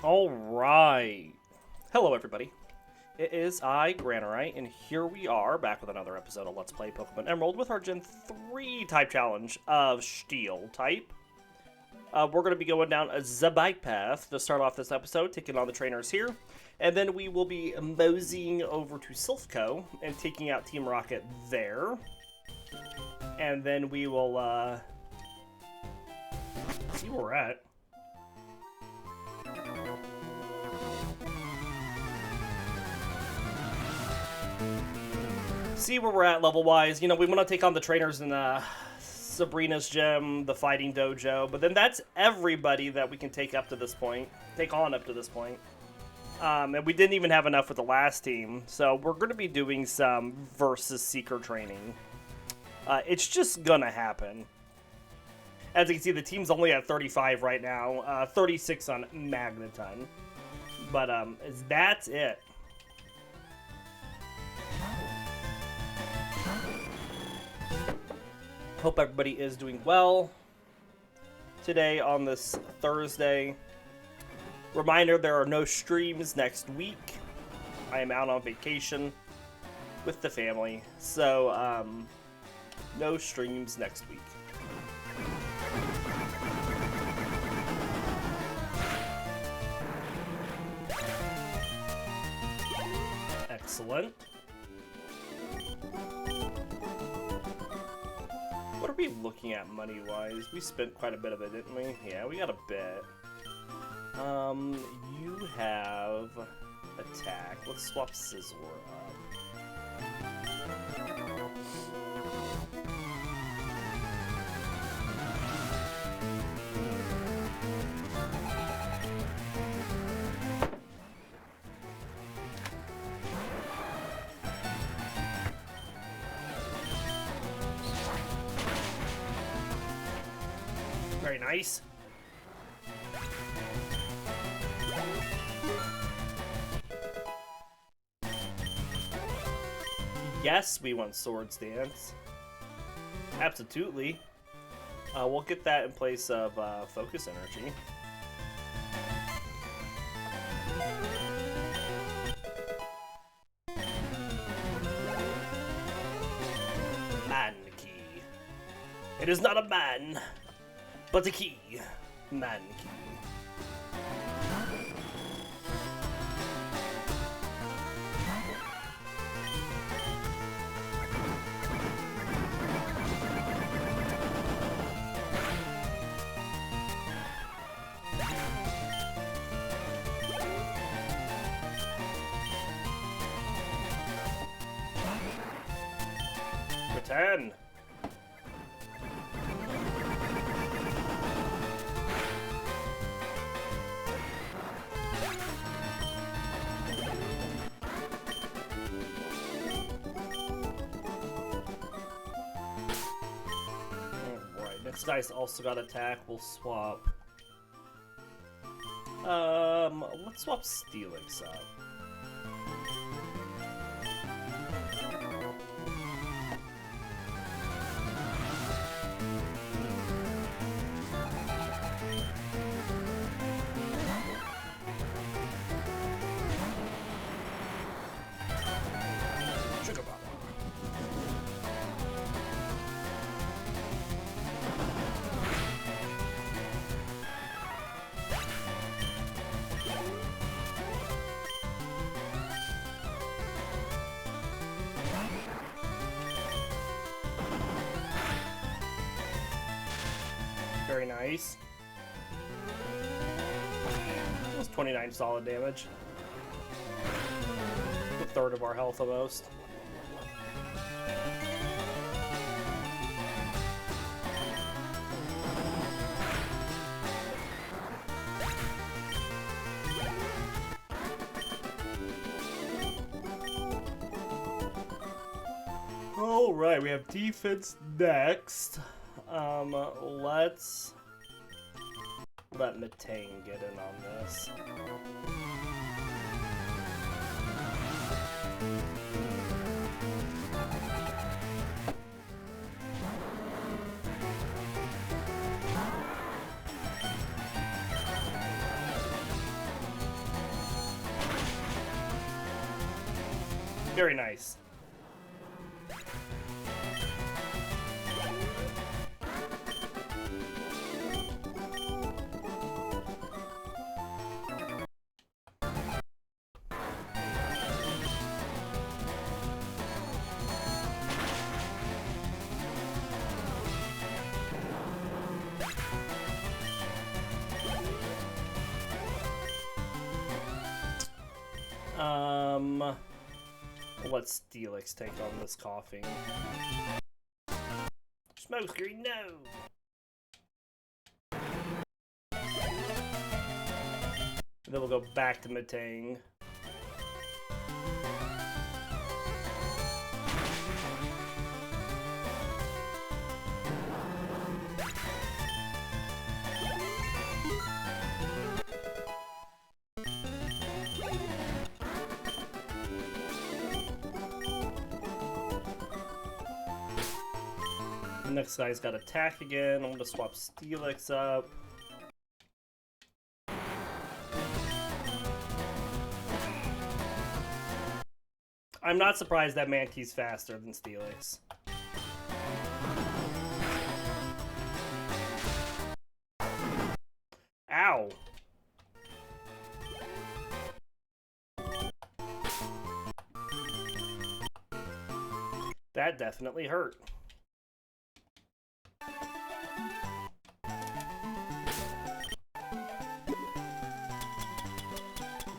All right. Hello, everybody. It is I, Granorite, and here we are back with another episode of Let's Play Pokemon Emerald with our Gen 3 type challenge of Steel type. We're going to be going down the bike path to start off this episode, taking on the trainers here. And then we will be moseying over to Silph Co and taking out Team Rocket there. And then we will see where we're at. See where we're at level-wise. You know, we want to take on the trainers in Sabrina's gym, the fighting dojo, but then that's everybody that we can take on up to this point. And we didn't even have enough with the last team, so we're going to be doing some versus seeker training. It's just gonna happen. As you can see, the team's only at 35 right now, 36 on Magneton. But that's it. Hope everybody is doing well today on this Thursday. Reminder, there are no streams next week. I am out on vacation with the family, so no streams next week. Excellent. What are we looking at money-wise? We spent quite a bit of it, didn't we? Yeah, we got a bit. You have attack. Let's swap Scizor up. Very nice. Yes, we want Swords Dance. Absolutely. We'll get that in place of Focus Energy. Man key. It is not a man, but a key. Man key. Return. This guy's also got attack. We'll swap. Let's swap Steelix up. Very nice. That was 29 solid damage. A third of our health almost. Alright, we have defense next. Let's let Metang get in on this. Very nice. Let Steelix take on this coughing. Smoke screen, no! And then we'll go back to Metang. The next guy's got attack again. I'm gonna swap Steelix up. I'm not surprised that Mantee's faster than Steelix. Ow! That definitely hurt.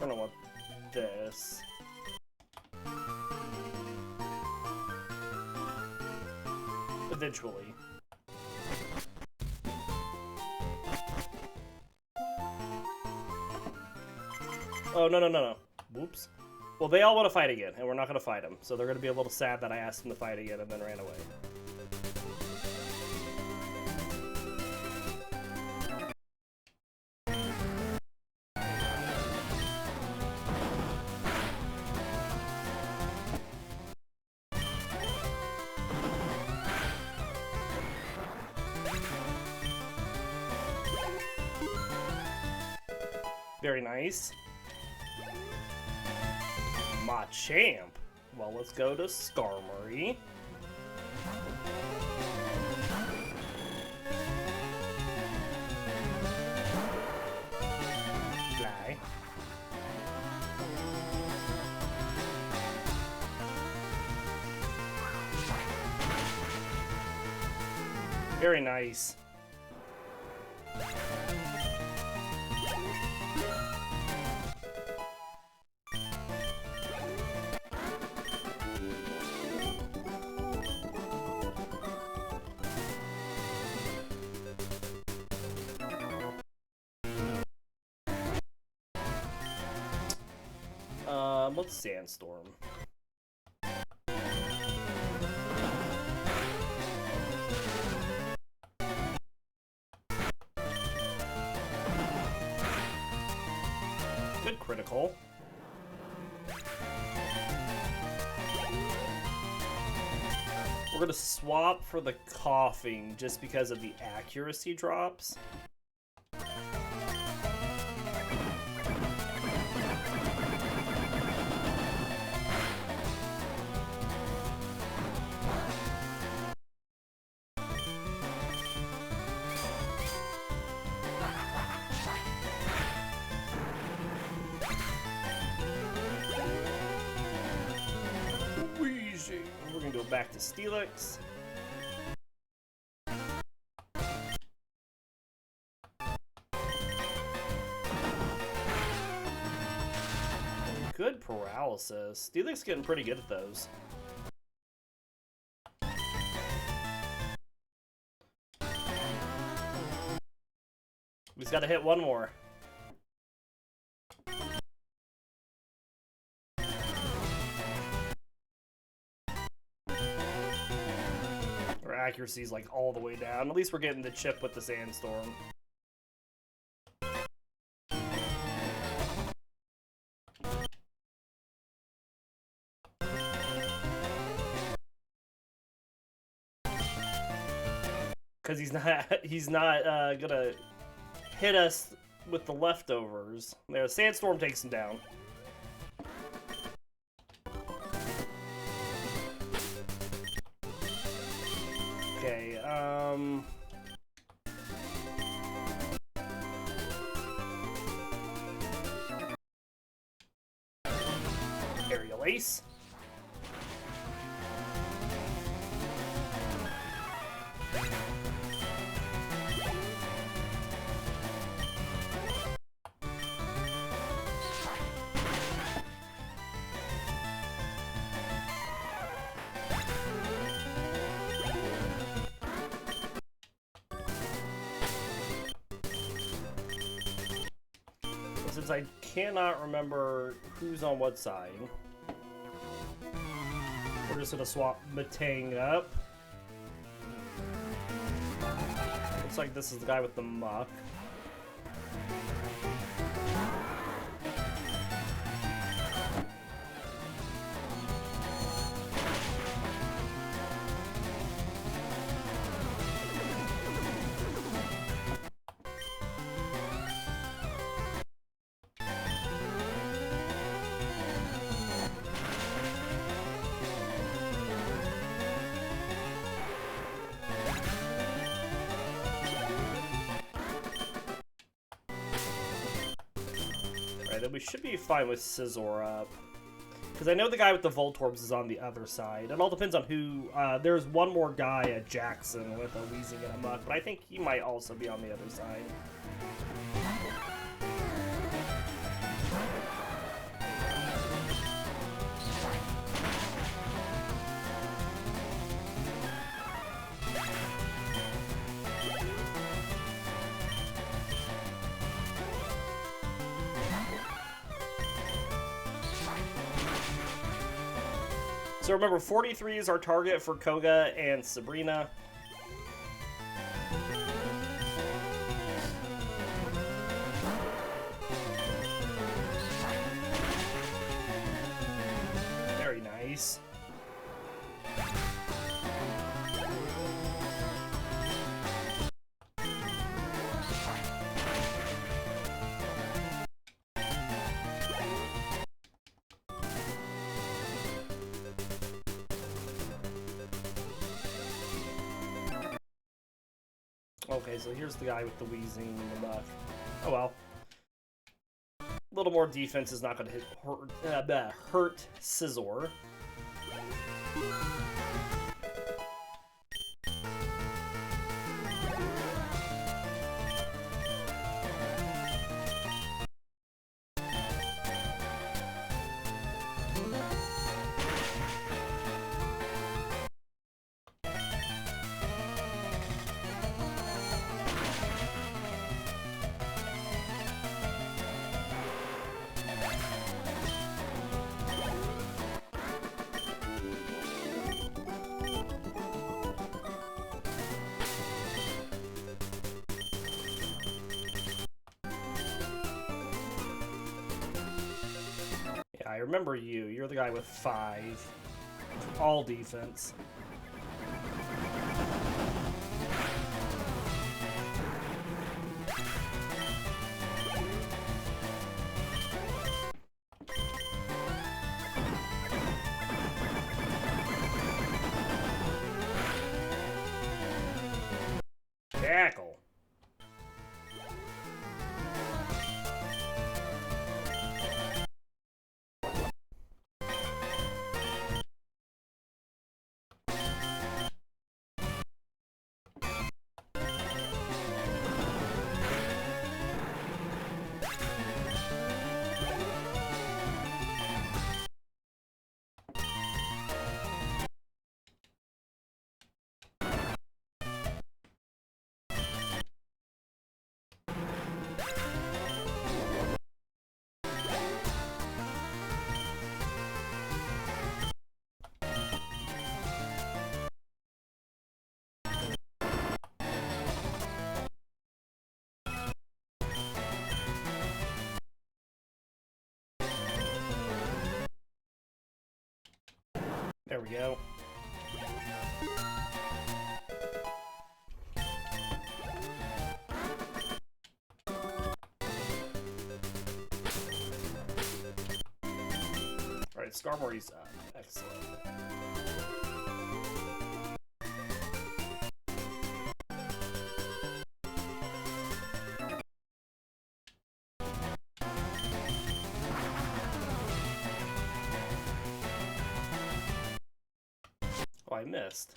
I don't want this. Eventually. Oh, no. Whoops. Well, they all want to fight again, and we're not going to fight them. So they're going to be a little sad that I asked them to fight again and then ran away. Very nice. Machamp. Well, let's go to Skarmory. Fly. Very nice. Let's Sandstorm. Good critical. We're gonna swap for the coughing just because of the accuracy drops. We're gonna go back to Steelix. Good paralysis. Steelix getting pretty good at those. We've got to hit one more. Our accuracy's like all the way down. At least we're getting the chip with the Sandstorm. Because he's not gonna hit us with the leftovers. There, Sandstorm takes him down. Aerial Ace. Since I cannot remember who's on what side, we're just gonna swap Metang up. Looks like this is the guy with the muck. Then we should be fine with Scizor up. Because I know the guy with the Voltorbs is on the other side. It all depends on who... there's one more guy at Jackson with a Weezing and a Muck, but I think he might also be on the other side. So remember, 43 is our target for Koga and Sabrina. Very nice. Okay, so here's the guy with the Weezing and the Muck. Oh well. A little more defense is not going to hurt Scizor. I remember you. You're the guy with 5. All defense. Tackle. There we go. Alright, Skarmory's up. Excellent. I missed.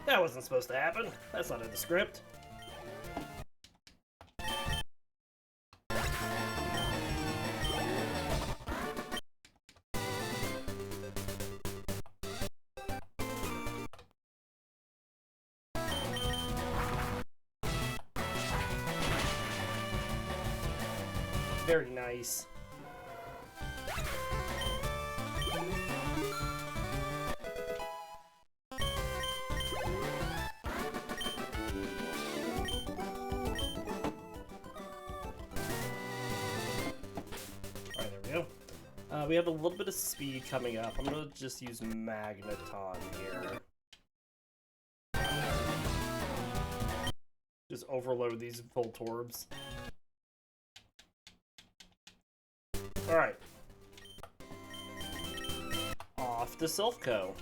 That wasn't supposed to happen. That's not in the script. Very nice. We have a little bit of speed coming up. I'm going to just use Magneton here. Just overload these Voltorbs. Alright. Off to Silph Co.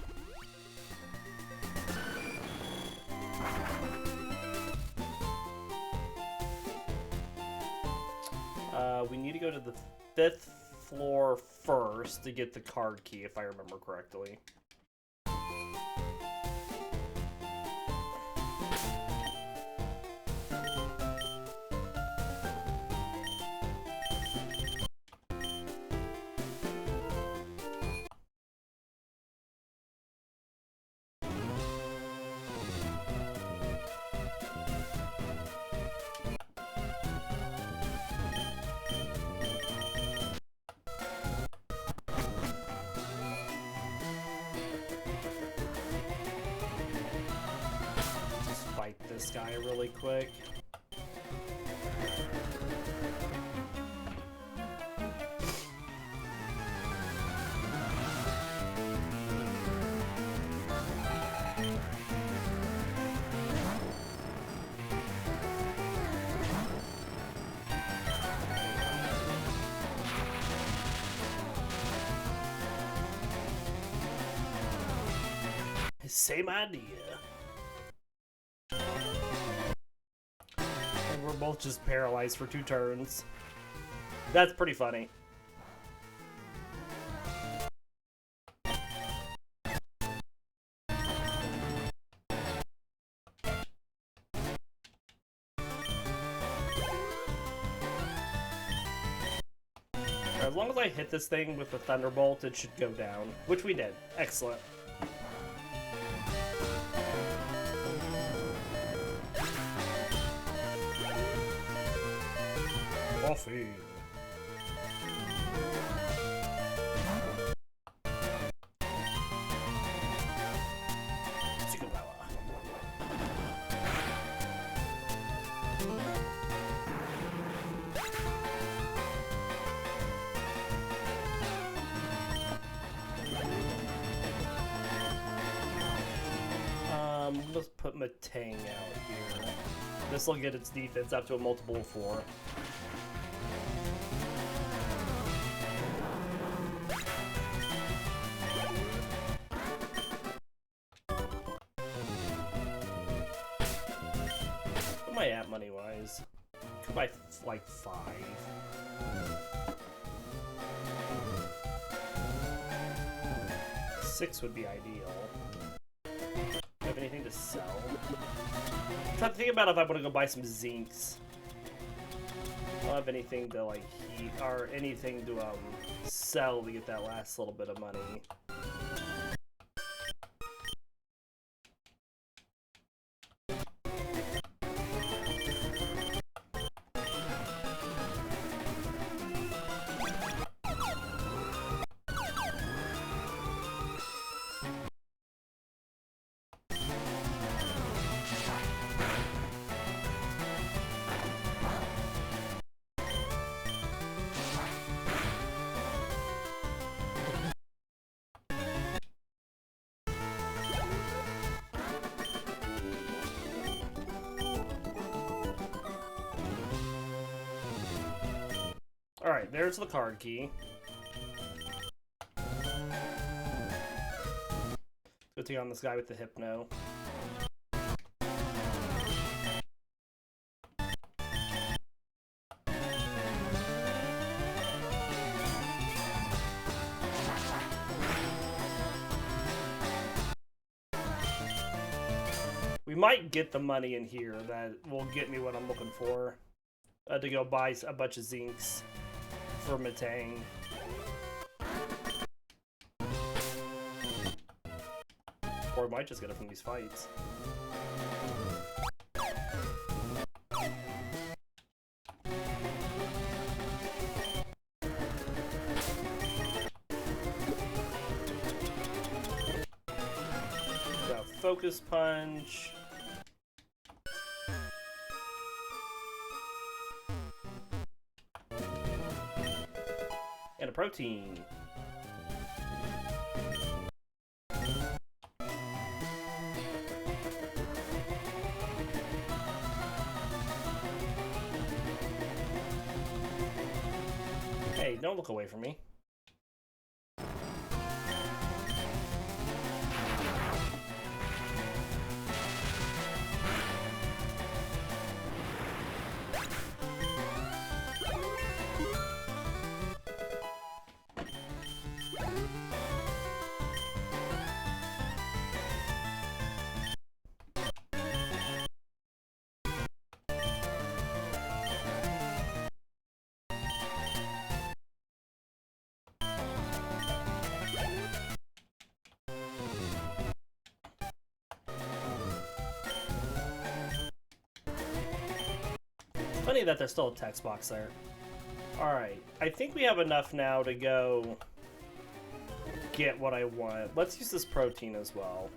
We need to go to the 5th floor first to get the card key, if I remember correctly. This guy really quick. Same idea. We're both just paralyzed for 2 turns. That's pretty funny. As long as I hit this thing with the Thunderbolt, it should go down. Which we did. Excellent. Coffee. Let's put Metang out here. This will get its defense up to a multiple of 4. What am I at money-wise? Could buy like 5. $6 would be ideal. Have anything to sell? I'm trying to think about if I want to go buy some zincs. I don't have anything to like heat or anything to sell to get that last little bit of money. Alright, there's the card key. Go take on this guy with the Hypno. We might get the money in here that will get me what I'm looking for. To go buy a bunch of Zinks for Metang. Or we might just get it from these fights. Got Focus Punch. And a protein. Hey, don't look away from me. Funny that there's still a text box there. Alright, I think we have enough now to go get what I want. Let's use this protein as well.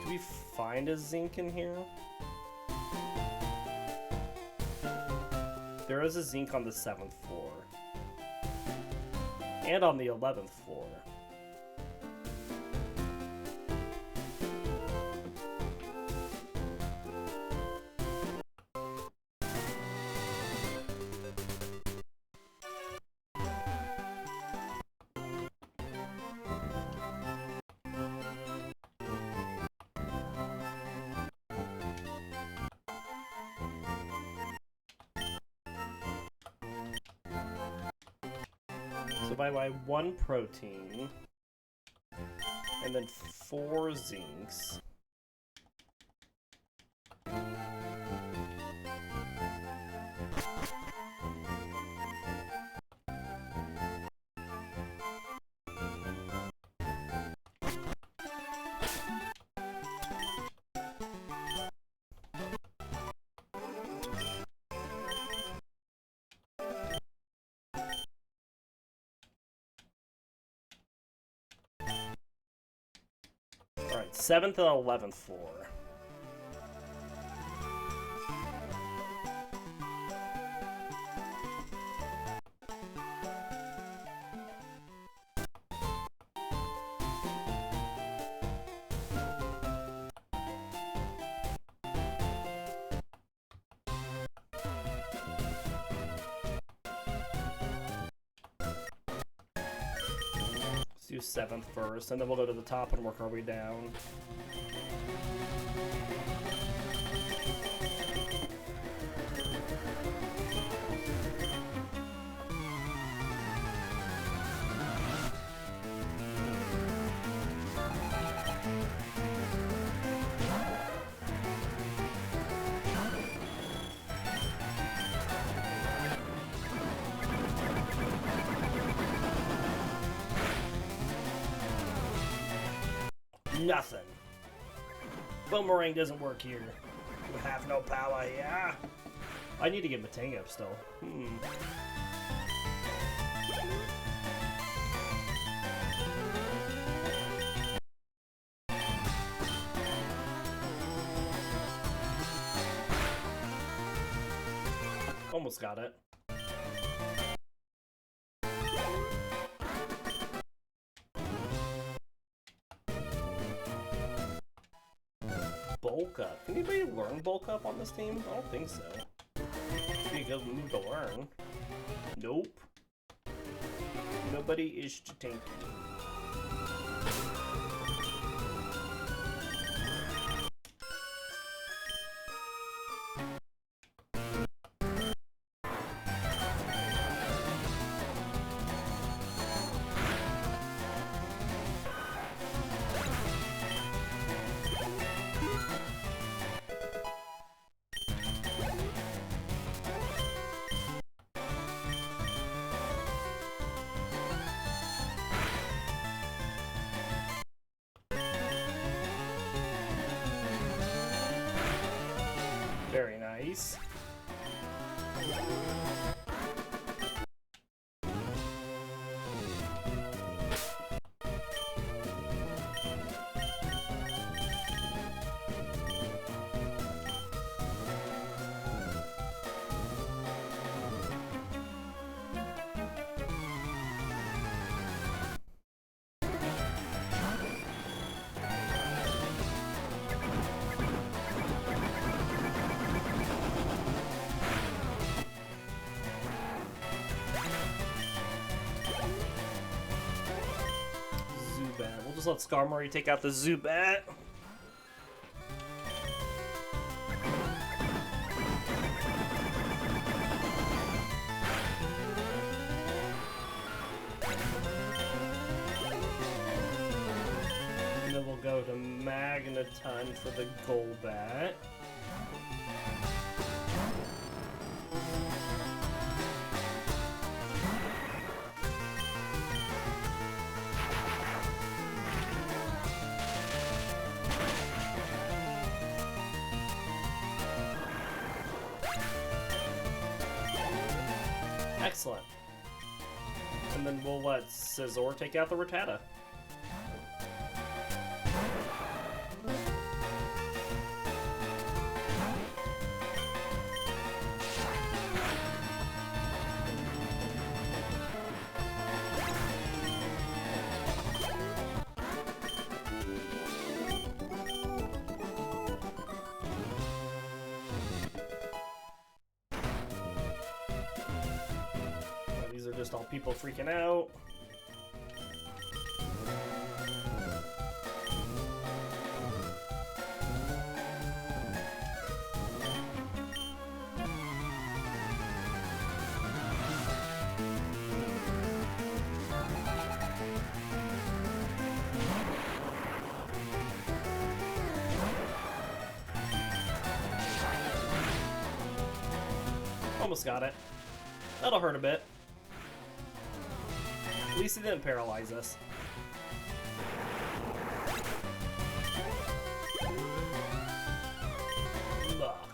Do we find a zinc in here? There is a zinc on the 7th floor. And on the 11th floor. So if I buy 1 protein, and then 4 zincs. Alright, 7th and 11th floor. Do 7th first, and then we'll go to the top and work our way down. Nothing. Boomerang doesn't work here. You have no power, yeah? I need to get Metang up still. Almost got it. Bulk up. Can anybody learn bulk up on this team? I don't think so. Be a good move to learn. Nope. Nobody is to tank you. Very nice. We'll just let Skarmory take out the Zubat. And then we'll go to Magneton for the Golbat. Excellent. And then we'll let Scizor take out the Rattata. These are just all people freaking out. Almost got it. That'll hurt a bit. At least it didn't paralyze us. Luck.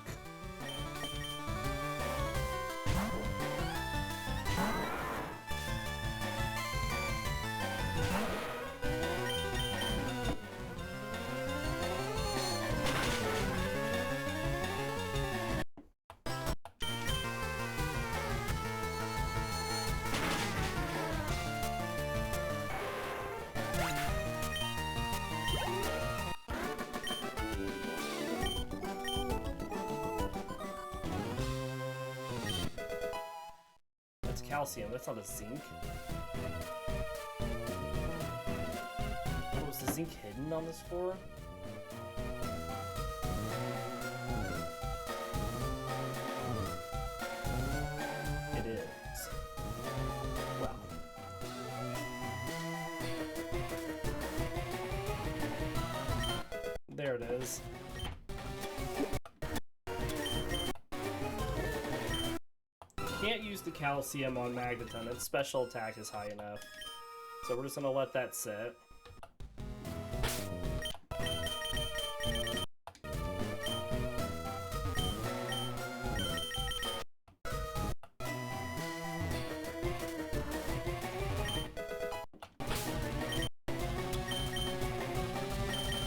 Calcium, that's not a zinc. Oh, was the zinc hidden on this floor? It is. Wow. There it is. Can't use the calcium on Magneton. Its special attack is high enough. So we're just gonna let that sit.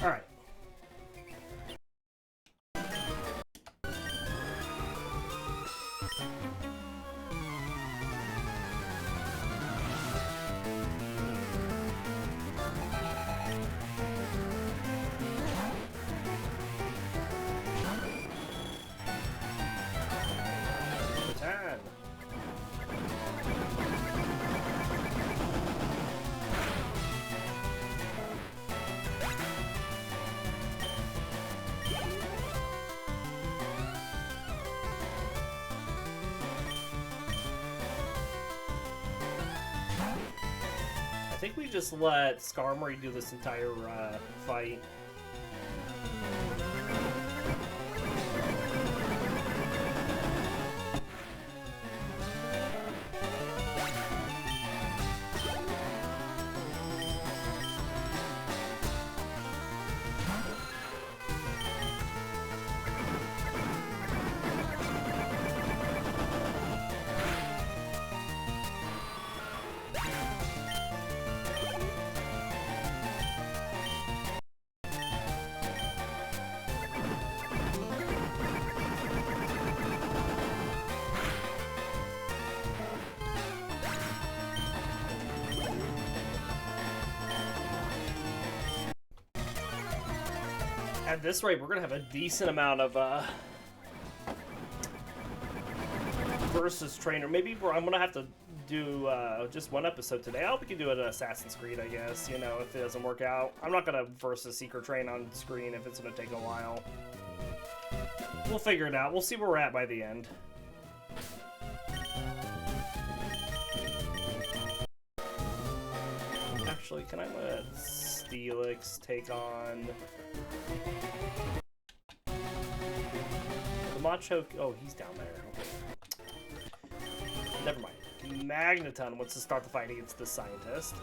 Alright. I think we just let Skarmory do this entire fight. At this rate, we're gonna have a decent amount of versus trainer. Maybe I'm gonna have to do just one episode today. I hope we can do it at Assassin's Creed, I guess. You know, if it doesn't work out, I'm not gonna versus Seeker Train on screen if it's gonna take a while. We'll figure it out. We'll see where we're at by the end. Actually, can I let Steelix take on the Macho? Oh, he's down there. Okay. Never mind. Magneton wants to start the fight against the scientist.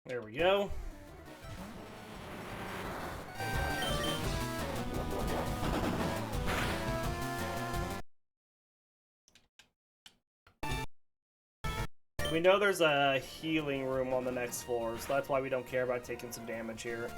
There we go. We know there's a healing room on the next floor, so that's why we don't care about taking some damage here.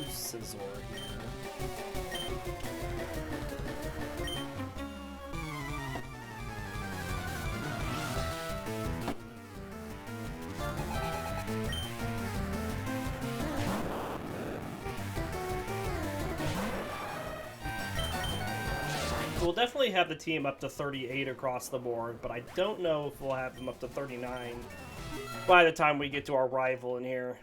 Scizor here. We'll definitely have the team up to 38 across the board, but I don't know if we'll have them up to 39 by the time we get to our rival in here.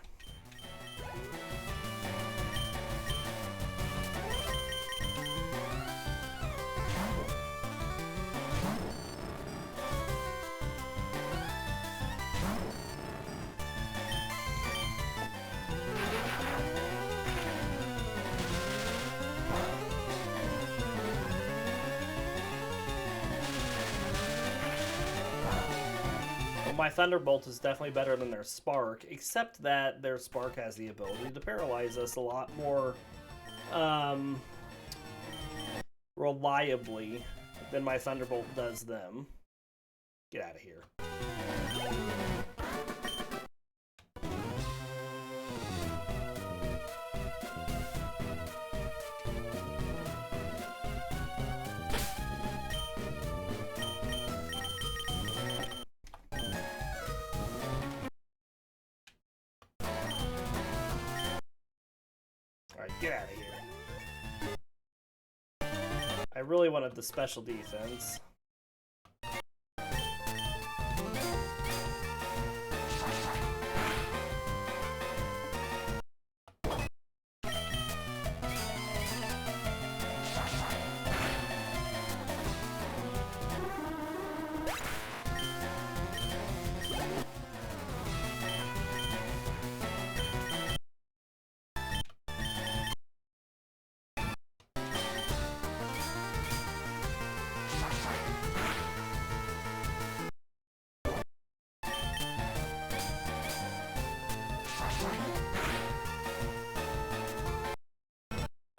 My Thunderbolt is definitely better than their Spark, except that their Spark has the ability to paralyze us a lot more reliably than my Thunderbolt does them. Get out of here. Alright, get out of here. I really wanted the special defense.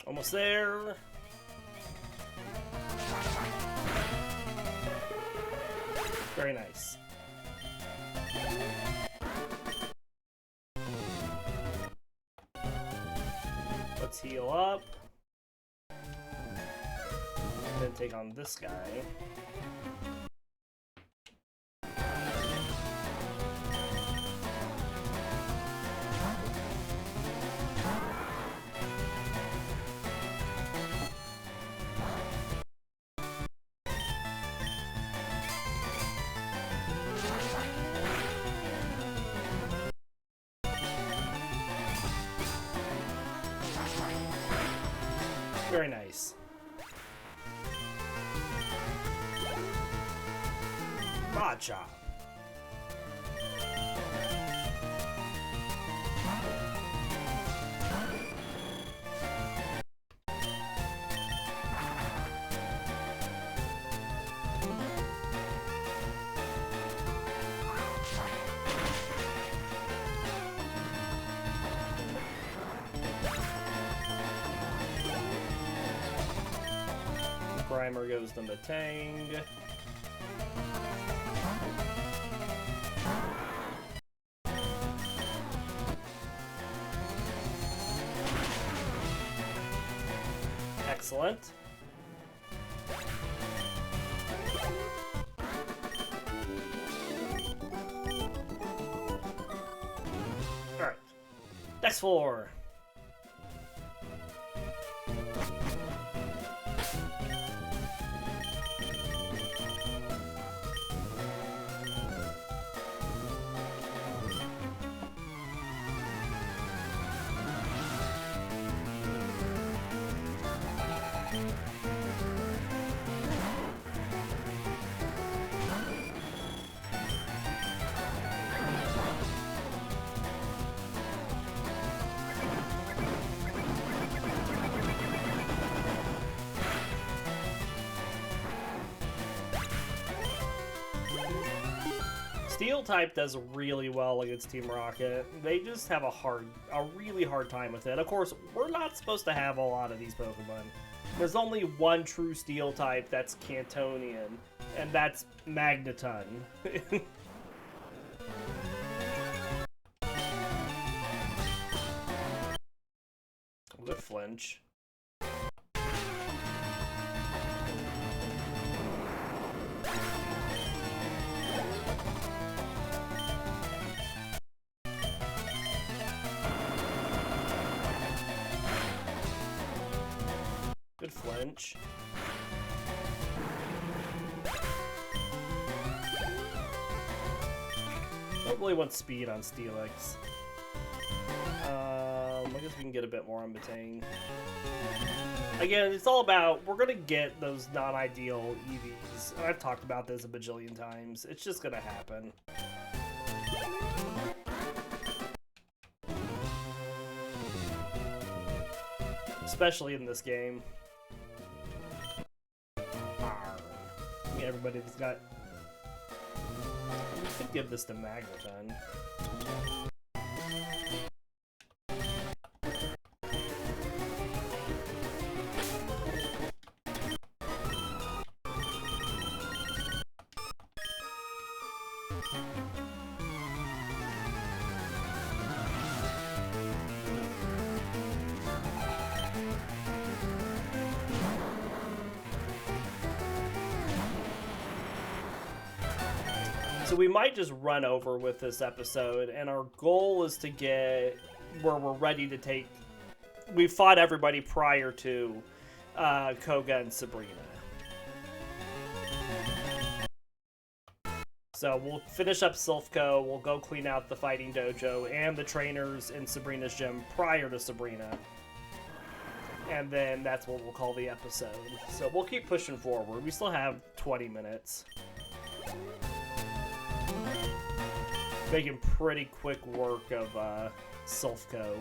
Almost there. Very nice. Let's heal up. Then take on this guy. Very nice. Matcha. Primer goes to Metang. Excellent. Alright. Next floor. Steel type does really well against Team Rocket. They just have a really hard time with it. Of course, we're not supposed to have a lot of these Pokemon. There's only one true Steel type that's Cantonian, and that's Magneton. Good flinch. Good flinch. Don't really want speed on Steelix. I guess we can get a bit more on Metang. Again, it's all about, we're gonna get those non-ideal EVs. And I've talked about this a bajillion times. It's just gonna happen. Especially in this game. Yeah, everybody that's got... We could give this to Magneton. So we might just run over with this episode, and our goal is to get where we're ready to take... We fought everybody prior to Koga and Sabrina. So we'll finish up Silph Co, we'll go clean out the fighting dojo and the trainers in Sabrina's gym prior to Sabrina. And then that's what we'll call the episode. So we'll keep pushing forward. We still have 20 minutes. Making pretty quick work of Silph Co.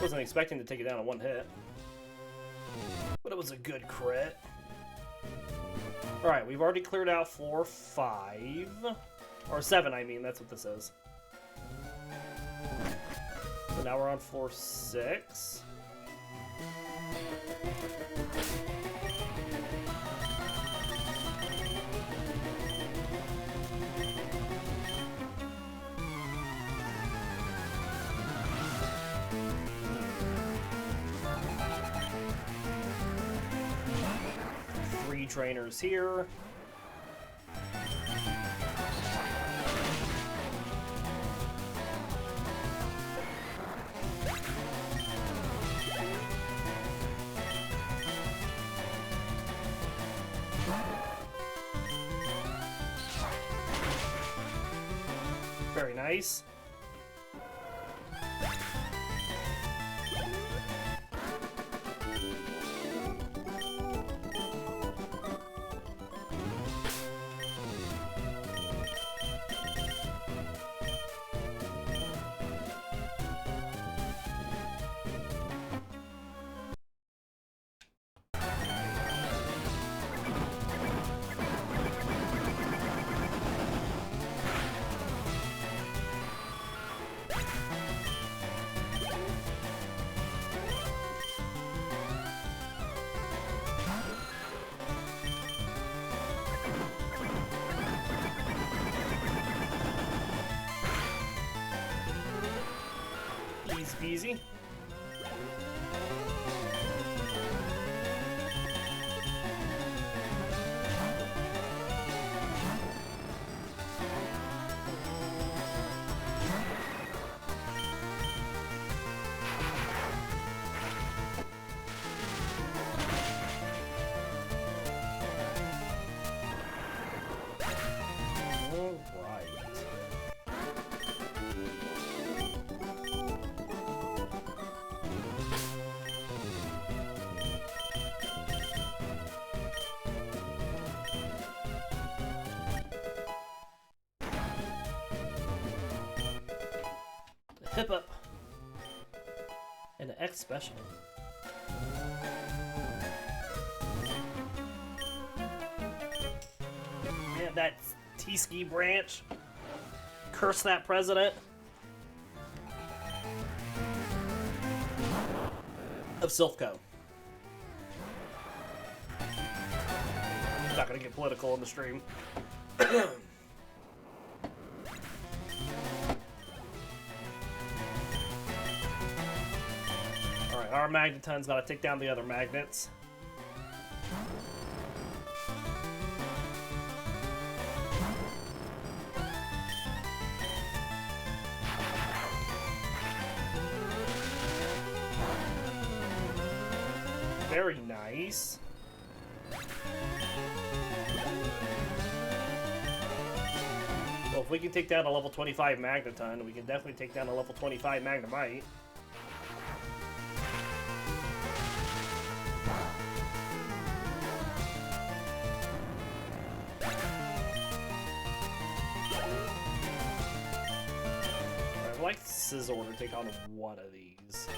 Wasn't expecting to take it down in one hit. but it was a good crit. Alright, we've already cleared out floor 5. Or 7, I mean, that's what this is. So now we're on floor 6. Trainers here. Very nice. Easy. Hip up. And an X special. Man, that T-Ski branch. Curse that president. Of Silph Co. I'm not gonna get political in the stream. Our Magneton's gotta take down the other magnets. Very nice. Well, if we can take down a level 25 Magneton, we can definitely take down a level 25 Magnemite. I'd like Scizor to take on one of these.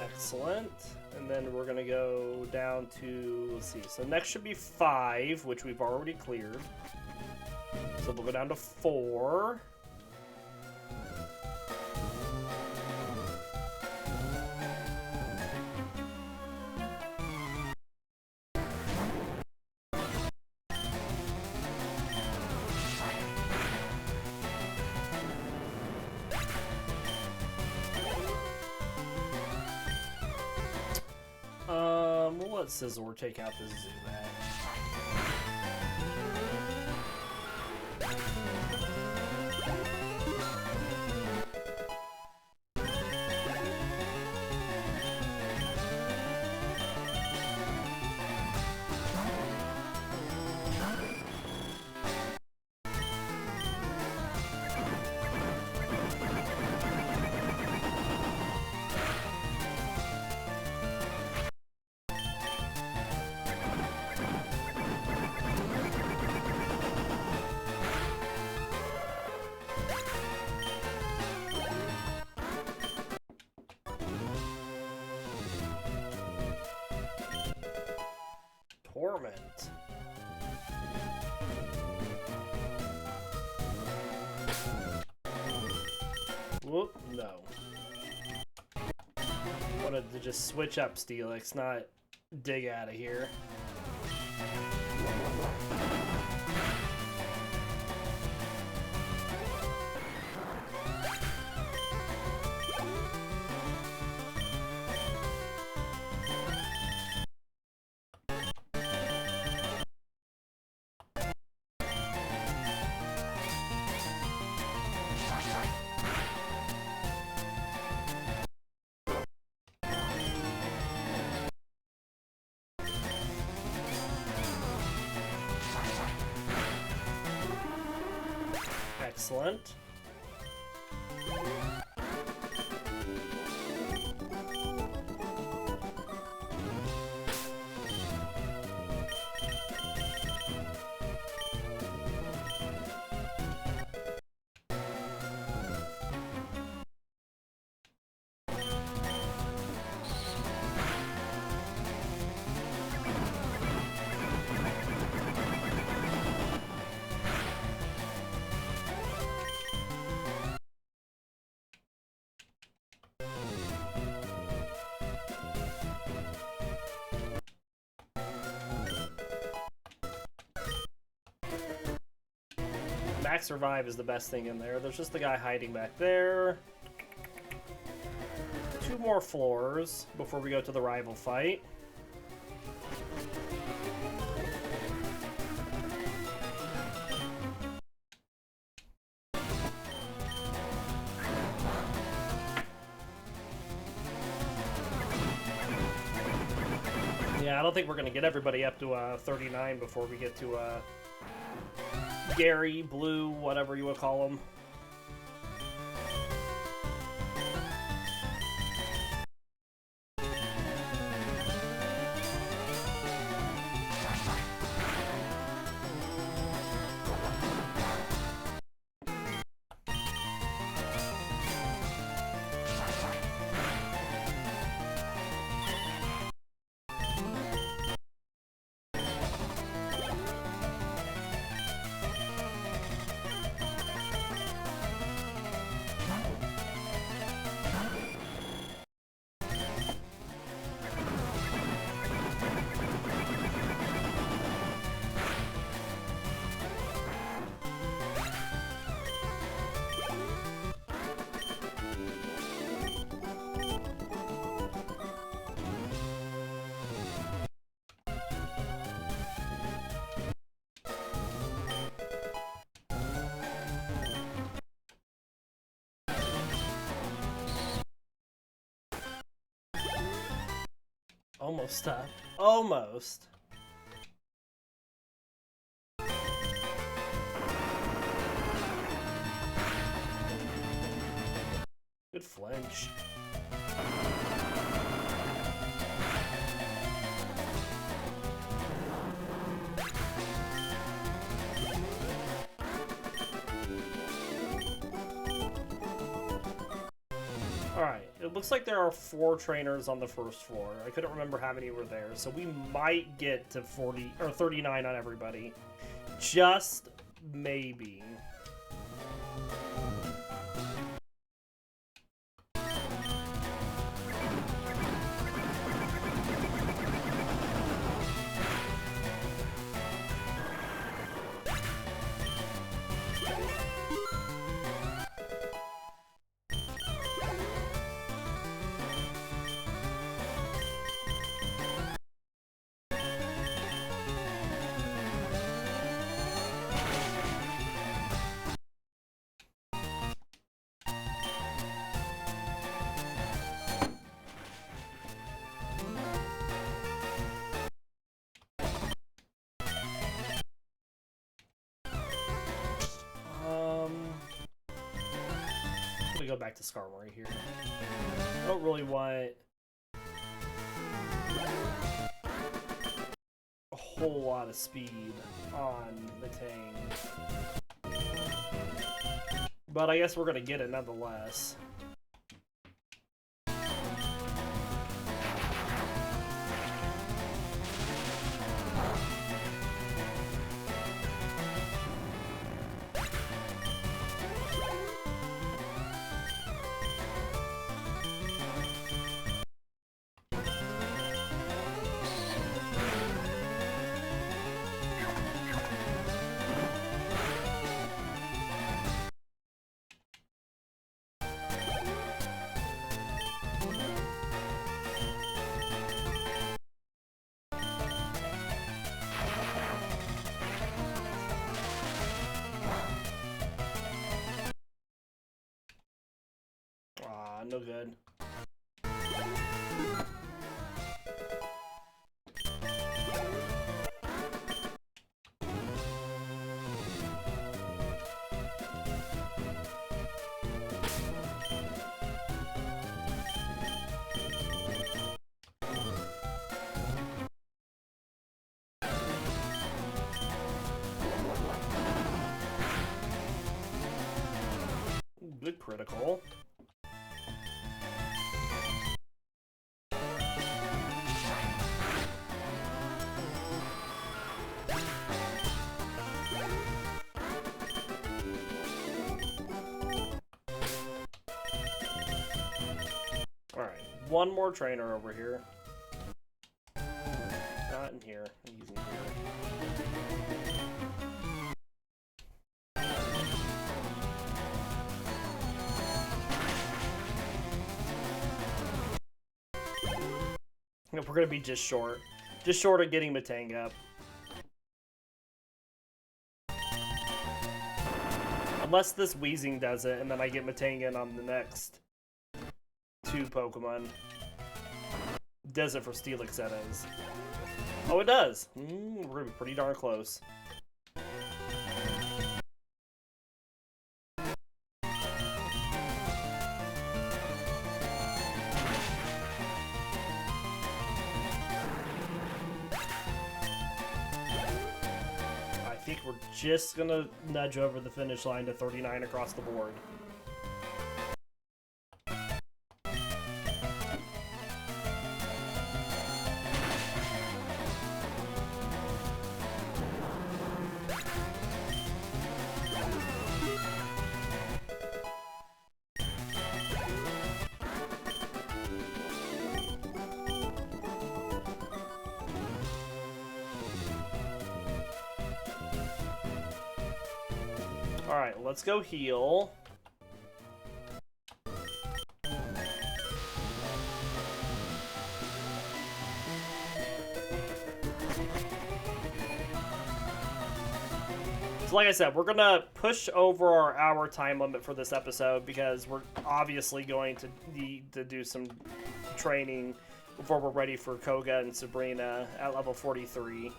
Excellent. And then we're gonna go down to, let's see, so next should be 5, which we've already cleared. So we'll go down to 4. We'll let Scizor take out the Zubat. environment. Whoop, no. Wanted to just switch up Steelix, not dig out of here. Excellent. Max Revive is the best thing in there. There's just the guy hiding back there. 2 more floors before we go to the rival fight. Yeah, I don't think we're going to get everybody up to 39 before we get to Gary, Blue, whatever you would call him. Almost stopped. Almost. Good flinch. Alright, it looks like there are 4 trainers on the first floor. I couldn't remember how many were there, so we might get to 40 or 39 on everybody. Just maybe. Go back to Skarmory here. I don't really want a whole lot of speed on Metang, but I guess we're gonna get it nonetheless. no good. Good critical. Alright, one more trainer over here. Not in here. I'm using here. We're gonna be just short of getting Metang up. Unless this Weezing does it, and then I get Metang in on the next two Pokemon. Does it for Steelix, that is. Oh, it does! We're gonna be pretty darn close. I think we're just gonna nudge over the finish line to 39 across the board. Alright, let's go heal. So like I said, we're gonna push over our hour time limit for this episode because we're obviously going to need to do some training before we're ready for Koga and Sabrina at level 43.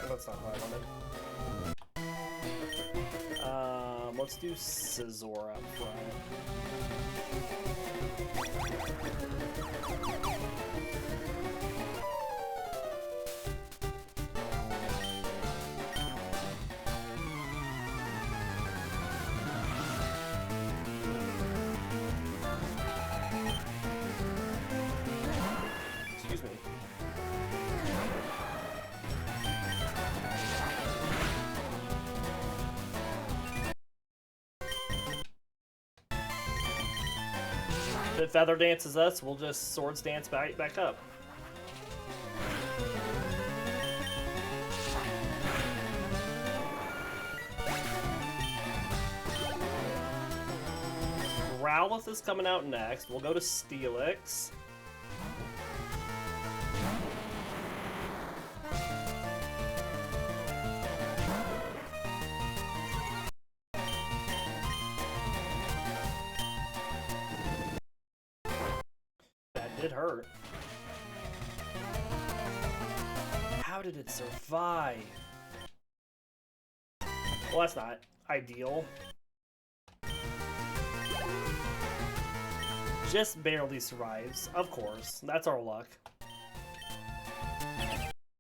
That's not what I wanted. Let's do Scizor up front. Excuse me. If it Feather Dances us, we'll just Swords Dance back up. Growlithe is coming out next. We'll go to Steelix. It hurt. How did it survive? Well, that's not ideal. Just barely survives, of course. That's our luck.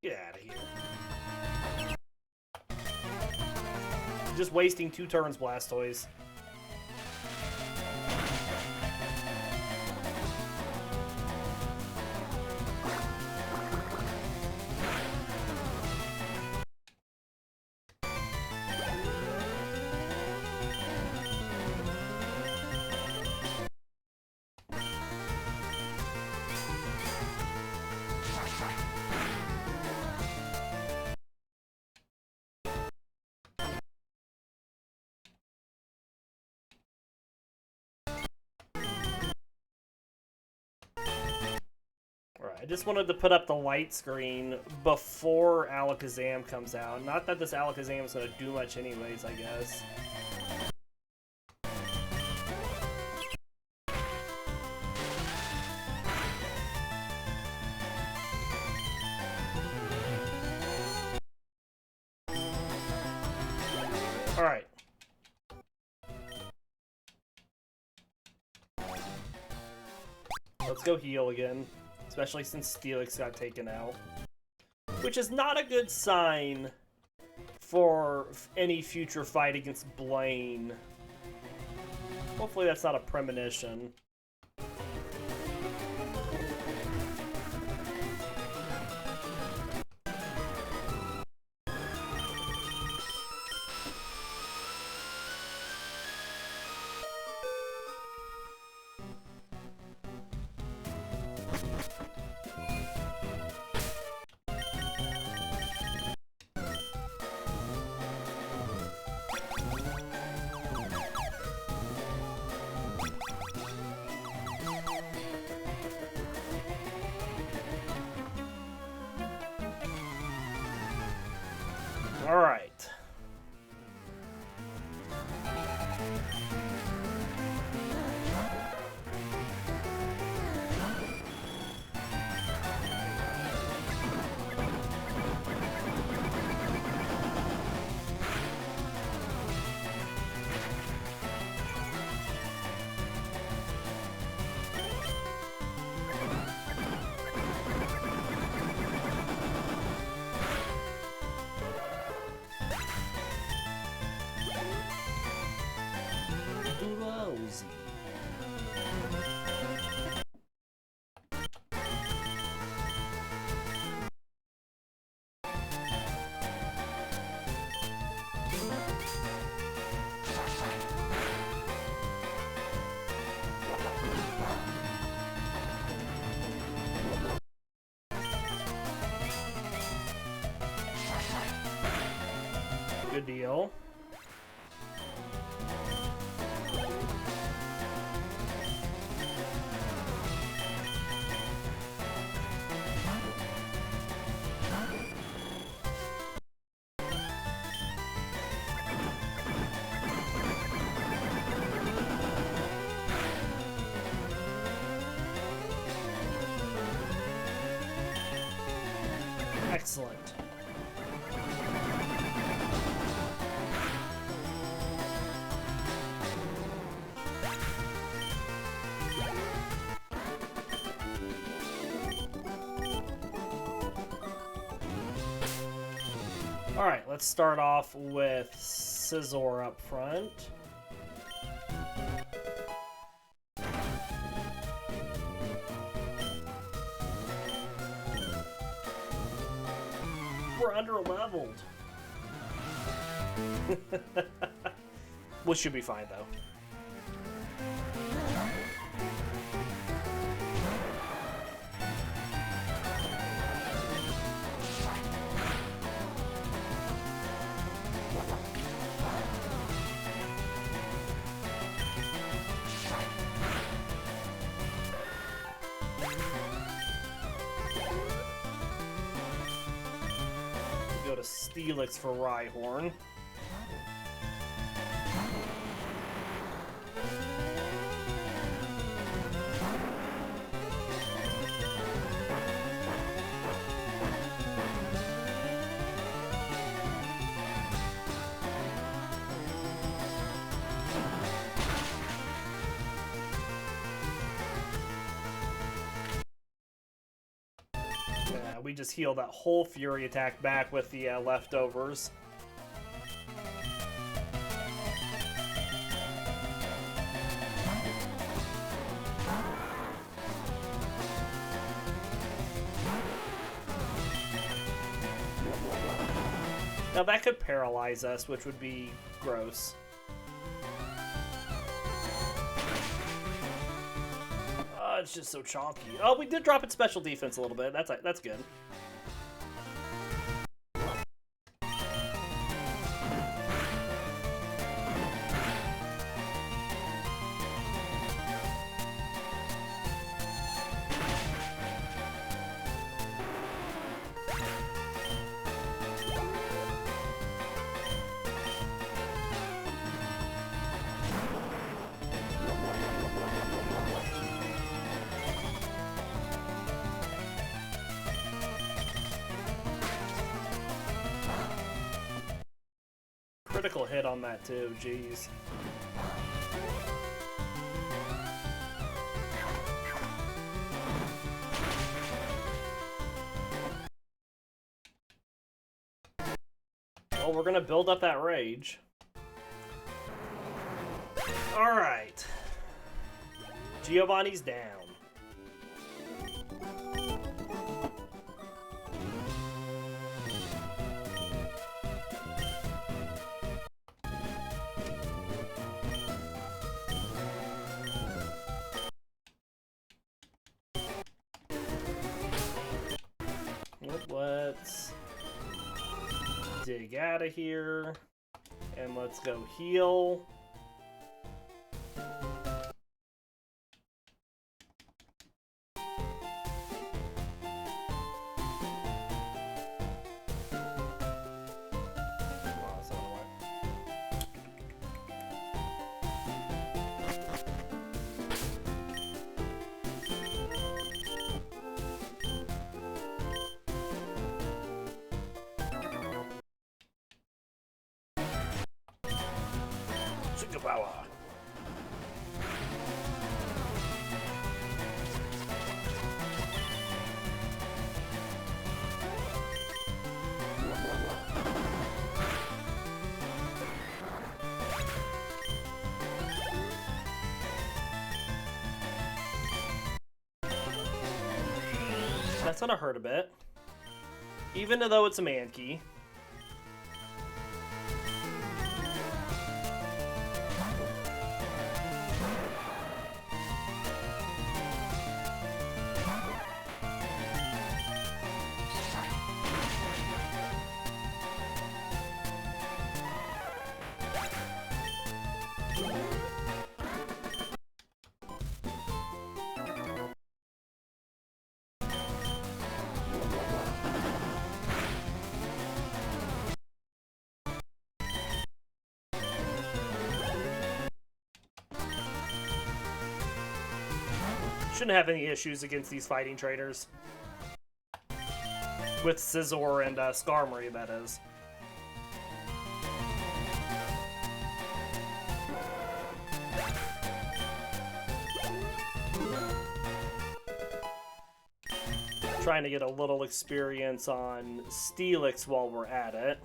Get out of here. Just wasting 2 turns, Blastoise. Alright, I just wanted to put up the light screen before Alakazam comes out. Not that this Alakazam is going to do much anyways, I guess. Alright. Let's go heal again. Especially since Steelix got taken out. Which is not a good sign for any future fight against Blaine. Hopefully that's not a premonition. All right. Good deal. Excellent. Alright, let's start off with Scizor up front. We're under-leveled. We should be fine, though. Go to Steelix for Rhyhorn. We just heal that whole Fury attack back with the leftovers. Now that could paralyze us, which would be gross. It's just so chonky. Oh, we did drop its special defense a little bit. That's good. Critical hit on that too, jeez. Well, we're gonna build up that rage. Alright. Giovanni's down. Let's dig out of here, and let's go heal. Power. That's gonna hurt a bit, even though it's a Mankey. Shouldn't have any issues against these fighting trainers. With Scizor and Skarmory, that is. Trying to get a little experience on Steelix while we're at it.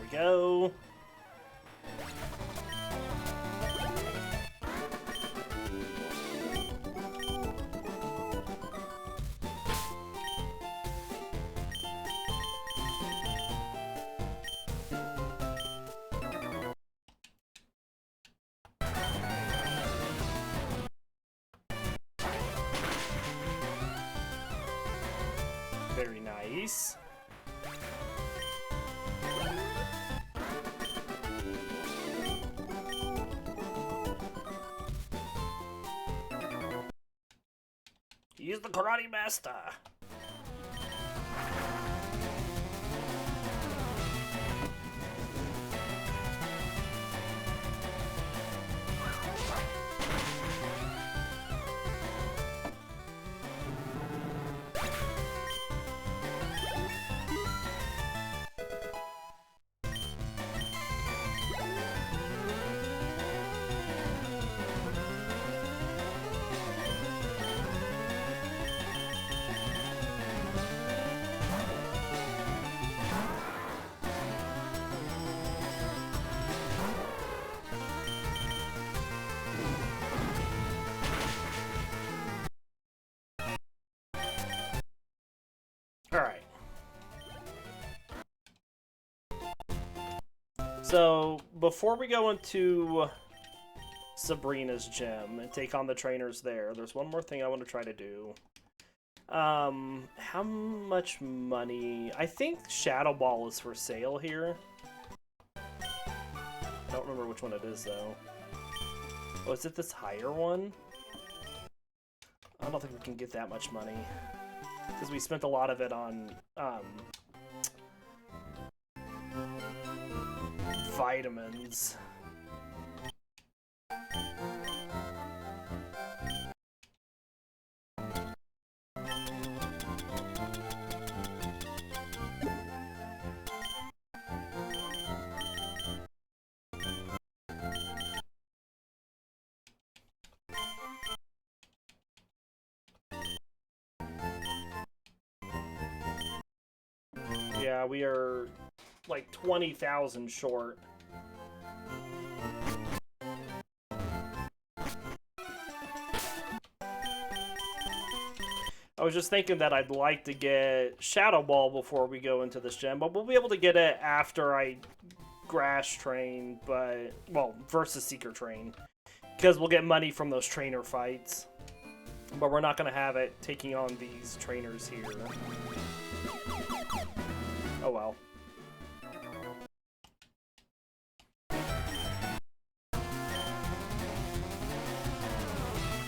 Go. Very nice. He's the karate master. Alright. So, before we go into Sabrina's gym and take on the trainers there, there's one more thing I want to try to do. How much money? I think Shadow Ball is for sale here. I don't remember which one it is, though. Oh, is it this higher one? I don't think we can get that much money. Because we spent a lot of it on, vitamins. Yeah, we are like 20,000 short. I was just thinking that I'd like to get Shadow Ball before we go into this gym, but we'll be able to get it after I Grass Train, but, well, versus Seeker Train. Because we'll get money from those trainer fights. But we're not going to have it taking on these trainers here. Oh well.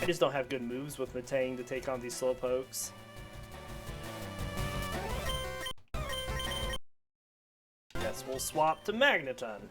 I just don't have good moves with Metang to take on these Slowpokes. Guess we'll swap to Magneton.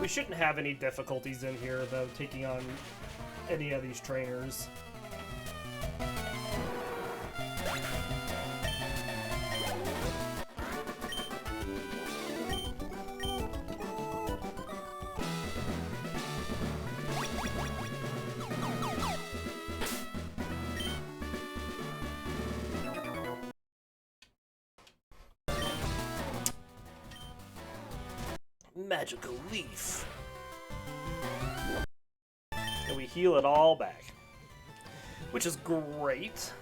We shouldn't have any difficulties in here, though, taking on any of these trainers. Magical Leaf. And we heal it all back, which is great.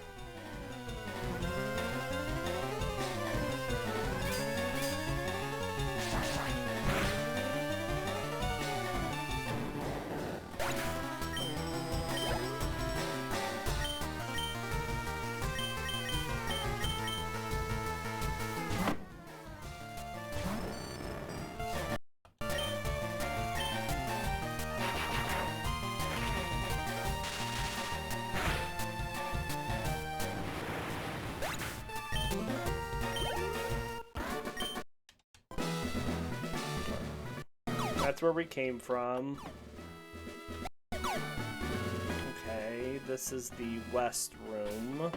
That's where we came from. Okay, this is the west room.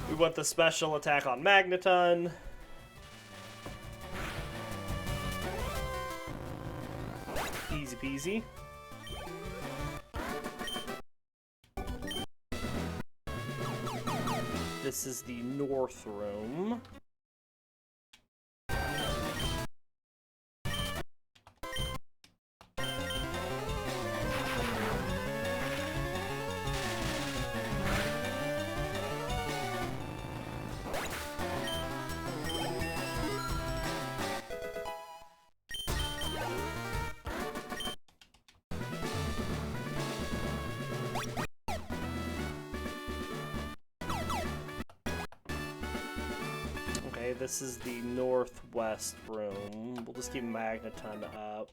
We want the special attack on Magneton. Easy peasy. This is the north room. This is the northwest room. We'll just keep Magneton up.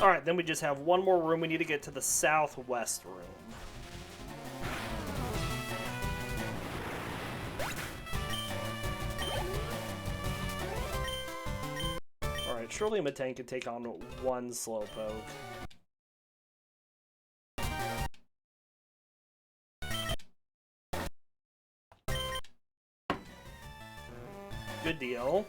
Alright, then we just have one more room. We need to get to the southwest room. Alright, surely Metang can take on one Slowpoke. Good deal.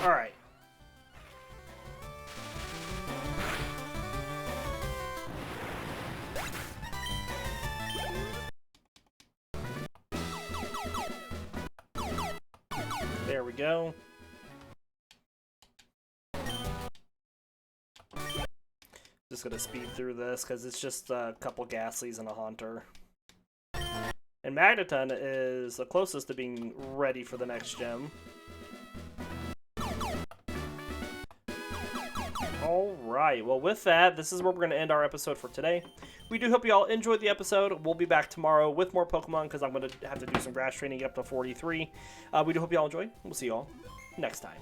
All right. There we go. Just gonna speed through this because it's just a couple Ghastlies and a Haunter. And Magneton is the closest to being ready for the next gym. Alright, well with that, this is where we're going to end our episode for today. We do hope you all enjoyed the episode. We'll be back tomorrow with more Pokemon because I'm going to have to do some grass training up to 43. We do hope you all enjoyed. We'll see you all next time.